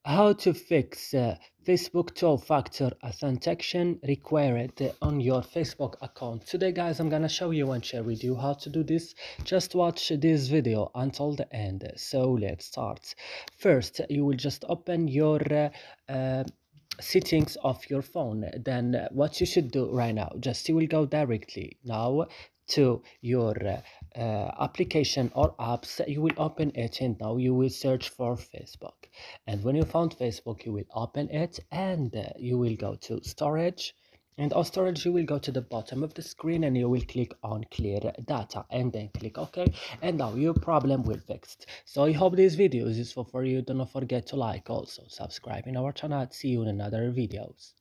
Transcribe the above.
How to fix Facebook two-factor authentication required on your Facebook account. Today guys, I'm gonna show you and share with you how to do this. Just watch this video until the end. So let's start. First, you will just open your settings of your phone. Then what you should do right now, just you will go directly now to your application or apps. You will open it and now you will search for Facebook, and when you found Facebook you will open it, and you will go to storage, and on storage you will go to the bottom of the screen and you will click on clear data and then click OK, and now your problem will fixed. So I hope this video is useful for you. Do not forget to like, also subscribe in our channel. See you in another videos.